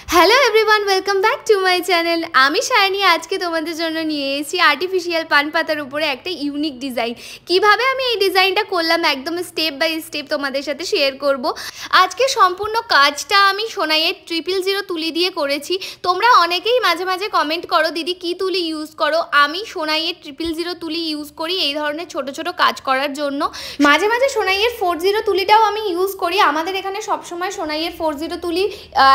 Hello everyone, welcome back to my channel. আমি সায়নী আজকে তোমাদের জন্য নিয়ে এসেছি আর্টিফিশিয়াল পান পাতার উপরে একটা ইউনিক ডিজাইন। কিভাবে আমি এই ডিজাইনটা করলাম একদম স্টেপ বাই স্টেপ তোমাদের সাথে শেয়ার করব। আজকে সম্পূর্ণ কাজটা আমি সোনাইয়ের 000 তুলি দিয়ে করেছি। তোমরা অনেকেই মাঝে মাঝে কমেন্ট করো, দিদি কি তুলি ইউজ করো। আমি সোনাইয়ের 000 তুলি ইউজ করি এই ধরনের ছোট ছোট কাজ করার জন্য। মাঝে মাঝে সোনাইয়ের 40 তুলিটাও আমি ইউজ করি। আমাদের এখানে সবসময় সোনাইয়ের 40 তুলি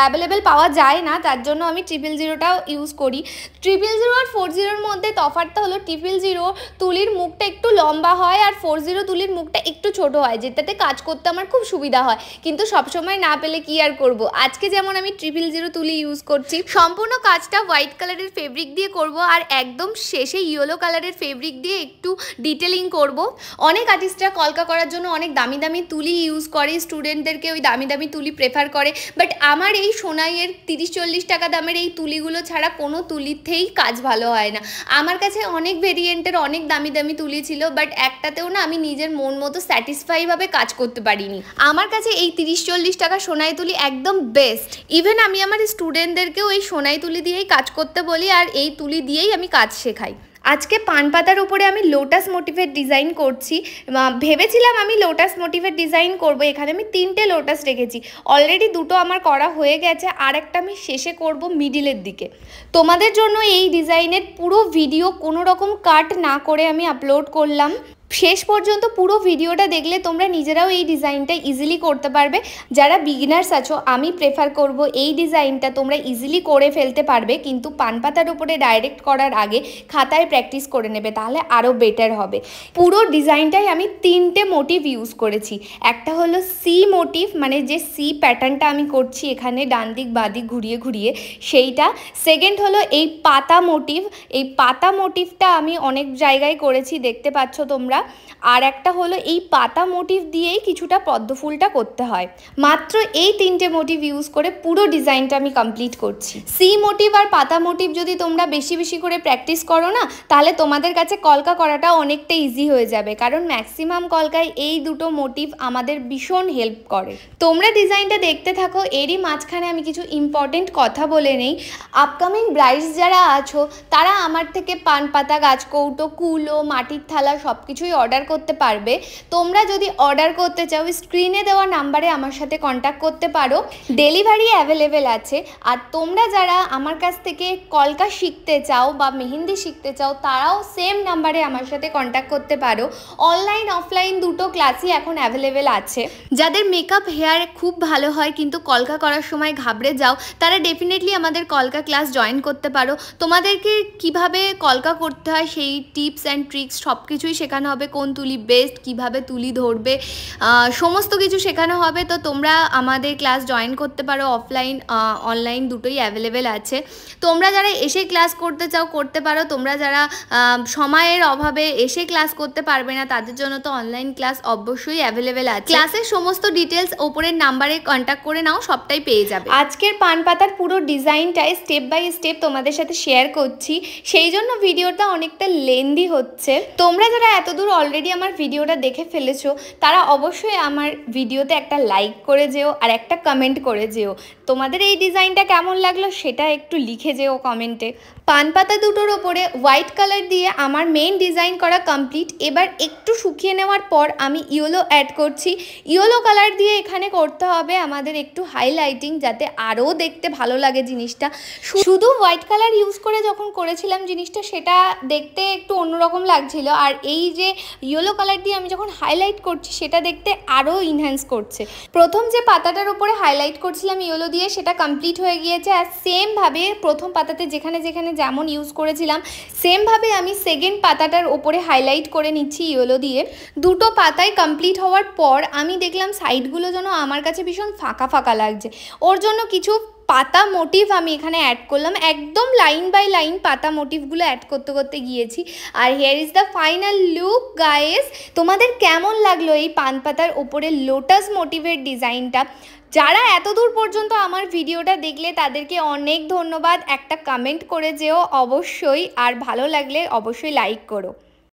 অ্যাভেলেবেল পাওয়া যায় না, তার জন্য আমি 000টাও ইউজ করি। 000 আর 40-র মধ্যে তফাৎটা হলো 000 তুলির মুখটা একটু লম্বা হয় আর 40 তুলির মুখটা একটু ছোট হয়, যেটাতে কাজ করতে আমার খুব সুবিধা হয়। কিন্তু সবসময় না পেলে কি আর করব। আজকে যেমন আমি 000 তুলি ইউজ করছি। সম্পূর্ণ কাজটা হোয়াইট কালারের ফেব্রিক দিয়ে করব আর একদম শেষে ইয়েলো কালারের ফেব্রিক দিয়ে একটু ডিটেলিং করব। অনেক আর্টিস্টরা কলকা করার জন্য অনেক দামি দামি তুলি ইউজ করে, স্টুডেন্টদেরকে ওই দামি দামি তুলি প্রেফার করে। বাট আমার এই সোনাইয়ের 30-40 টাকা দামের এই তুলিগুলো ছাড়া কোনো তুলিতেই কাজ ভালো হয় না। আমার কাছে অনেক ভেরিয়েন্টের অনেক দামি দামি তুলি ছিল, বাট একটাতেও না আমি নিজের মন মতো স্যাটিসফাইভাবে কাজ করতে পারিনি। আমার কাছে এই 30-40 টাকা সোনাই তুলি একদম বেস্ট। ইভেন আমি আমার স্টুডেন্টদেরকেও এই সোনাই তুলি দিয়েই কাজ করতে বলি আর এই তুলি দিয়েই আমি কাজ শেখাই। আজকে পান পাতার উপরে আমি লোটাস মোটিভের ডিজাইন করছি। ভেবেছিলাম আমি লোটাস মোটিভের ডিজাইন করব। এখানে আমি 3টে লোটাস রেখেছি। অলরেডি 2টো আমার করা হয়ে গেছে, আর একটা আমি শেষে করব মিডিলের দিকে। তোমাদের জন্য এই ডিজাইনের পুরো ভিডিও কোনো রকম কাট না করে আমি আপলোড করলাম। শেষ পর্যন্ত পুরো ভিডিওটা দেখলে তোমরা নিজেরাও এই ডিজাইনটা ইজিলি করতে পারবে। যারা বিগিনার্স আছো আমি প্রেফার করব এই ডিজাইনটা তোমরা ইজিলি করে ফেলতে পারবে, কিন্তু পান পাতার উপরে ডাইরেক্ট করার আগে খাতায় প্র্যাকটিস করে নেবে, তাহলে আরও বেটার হবে। পুরো ডিজাইনটাই আমি 3টে মোটিভ ইউজ করেছি। একটা হলো সি মোটিভ, মানে যে সি প্যাটার্নটা আমি করছি এখানে ডান দিক বাঁ দিক ঘুরিয়ে ঘুরিয়ে সেইটা। সেকেন্ড হলো এই পাতা মোটিভ। এই পাতা মোটিভটা আমি অনেক জায়গায় করেছি, দেখতে পাচ্ছ তোমরা। আর একটা হলো এই পাতা মোটিভ দিয়েই কিছুটা পদ্মফুলটা করতে হয়। মাত্র এই 3টে মোটিভ ইউজ করে পুরো ডিজাইনটা আমি কমপ্লিট করছি। সি মোটিভ আর পাতা মোটিভ যদি তোমরা বেশি বেশি করে প্র্যাকটিস করো না, তাহলে তোমাদের কাছে কলকা করাটা অনেকটা ইজি হয়ে যাবে, কারণ ম্যাক্সিমাম কলকায় এই দুটো মোটিভ আমাদের ভীষণ হেল্প করে। তোমরা ডিজাইনটা দেখতে থাকো। এরই মাঝখানে আমি কিছু ইম্পর্টেন্ট কথা বলে নেই। আপকামিং ব্রাইডস যারা আছো তারা আমার থেকে পান পাতা, গাছকৌটো, কুলো, মাটির থালা সব কিছুই অর্ডার করতে পারবে। তোমরা যদি অর্ডার করতে চাও স্ক্রিনে দেওয়া নাম্বারে আমার সাথে কন্ট্যাক্ট করতে পারো। ডেলিভারি অ্যাভেলেবেল আছে। আর তোমরা যারা আমার কাছ থেকে কলকা শিখতে চাও বা মেহেন্দি শিখতে চাও তারাও সেম নাম্বারে আমার সাথে কন্ট্যাক্ট করতে পারো। অনলাইন অফলাইন দুটো ক্লাসই এখন অ্যাভেলেবেল আছে। যাদের মেকআপ হেয়ার খুব ভালো হয় কিন্তু কলকা করার সময় ঘাবড়ে যাও, তারা ডেফিনেটলি আমাদের কলকা ক্লাস জয়েন করতে পারো। তোমাদেরকে কিভাবে কলকা করতে হয় সেই টিপস অ্যান্ড ট্রিক্স সব কিছুই শেখানো হবে। কোন তুলি বেস্ট, কিভাবে তুলি ধরবে, সমস্ত কিছু শেখানো হবে। তো তোমরা আমাদের ক্লাস জয়েন করতে পারো। অফলাইন অনলাইন দুটোই অ্যাভেলেবেল আছে। তোমরা যারা এসে ক্লাস করতে চাও করতে পারো। তোমরা যারা সময়ের অভাবে এসে ক্লাস করতে পারবে না তাদের জন্য তো অনলাইন ক্লাস অবশ্যই অ্যাভেলেবেল আছে। ক্লাসের সমস্ত ডিটেলস ওপরের নাম্বারে কন্ট্যাক্ট করে নাও, সবটাই পেয়ে যাবে। আজকের পান পাতার পুরো ডিজাইনটাই স্টেপ বাই স্টেপ তোমাদের সাথে শেয়ার করছি, সেই জন্য ভিডিওটা অনেকটা লেন্দি হচ্ছে। তোমরা যারা এতদূর অলরেডি আমার ভিডিওটা দেখে ফেলেছো তারা অবশ্যই আমার ভিডিওতে একটা লাইক করে যেও আর একটা কমেন্ট করে যেও। তোমাদের এই ডিজাইনটা কেমন লাগলো সেটা একটু লিখে যেও কমেন্টে। পান পাতা দুটোর ওপরে হোয়াইট কালার দিয়ে আমার মেইন ডিজাইন করা কমপ্লিট। এবার একটু শুকিয়ে নেওয়ার পর আমি ইয়েলো অ্যাড করছি। ইয়েলো কালার দিয়ে এখানে করতে হবে আমাদের একটু হাইলাইটিং, যাতে আরও দেখতে ভালো লাগে জিনিসটা। শুধু হোয়াইট কালার ইউজ করে যখন করেছিলাম জিনিসটা সেটা দেখতে একটু অন্যরকম লাগছিল, আর এই যে ইয়েলো কালার দিয়ে আমি যখন হাইলাইট করছি সেটা দেখতে আরও ইনহ্যান্স করছে। প্রথম যে পাতাটার উপরে হাইলাইট করছিলাম ইয়েলো দিয়ে সেটা কমপ্লিট হয়ে গিয়েছে। আর সেমভাবে প্রথম পাতাতে যেখানে যেখানে যেমন ইউজ করেছিলাম সেমভাবে আমি সেকেন্ড পাতাটার ওপরে হাইলাইট করে নিচ্ছি ইয়েলো দিয়ে। দুটো পাতায় কমপ্লিট হওয়ার পর আমি দেখলাম সাইডগুলো যেন আমার কাছে ভীষণ ফাঁকা ফাঁকা লাগছে। ওর জন্য কিছু পাতা মোটিভ আমি এখানে অ্যাড করলাম। একদম লাইন বাই লাইন পাতা মোটিভগুলো অ্যাড করতে করতে গিয়েছি। আর here is the final look guys. তোমাদের কেমন লাগলো এই পান পাতার ওপরে লোটাস মোটিভের ডিজাইনটা? যারা এতদূর পর্যন্ত আমার ভিডিওটা দেখলে তাদেরকে অনেক ধন্যবাদ। একটা কমেন্ট করে যেও অবশ্যই, আর ভালো লাগলে অবশ্যই লাইক করো।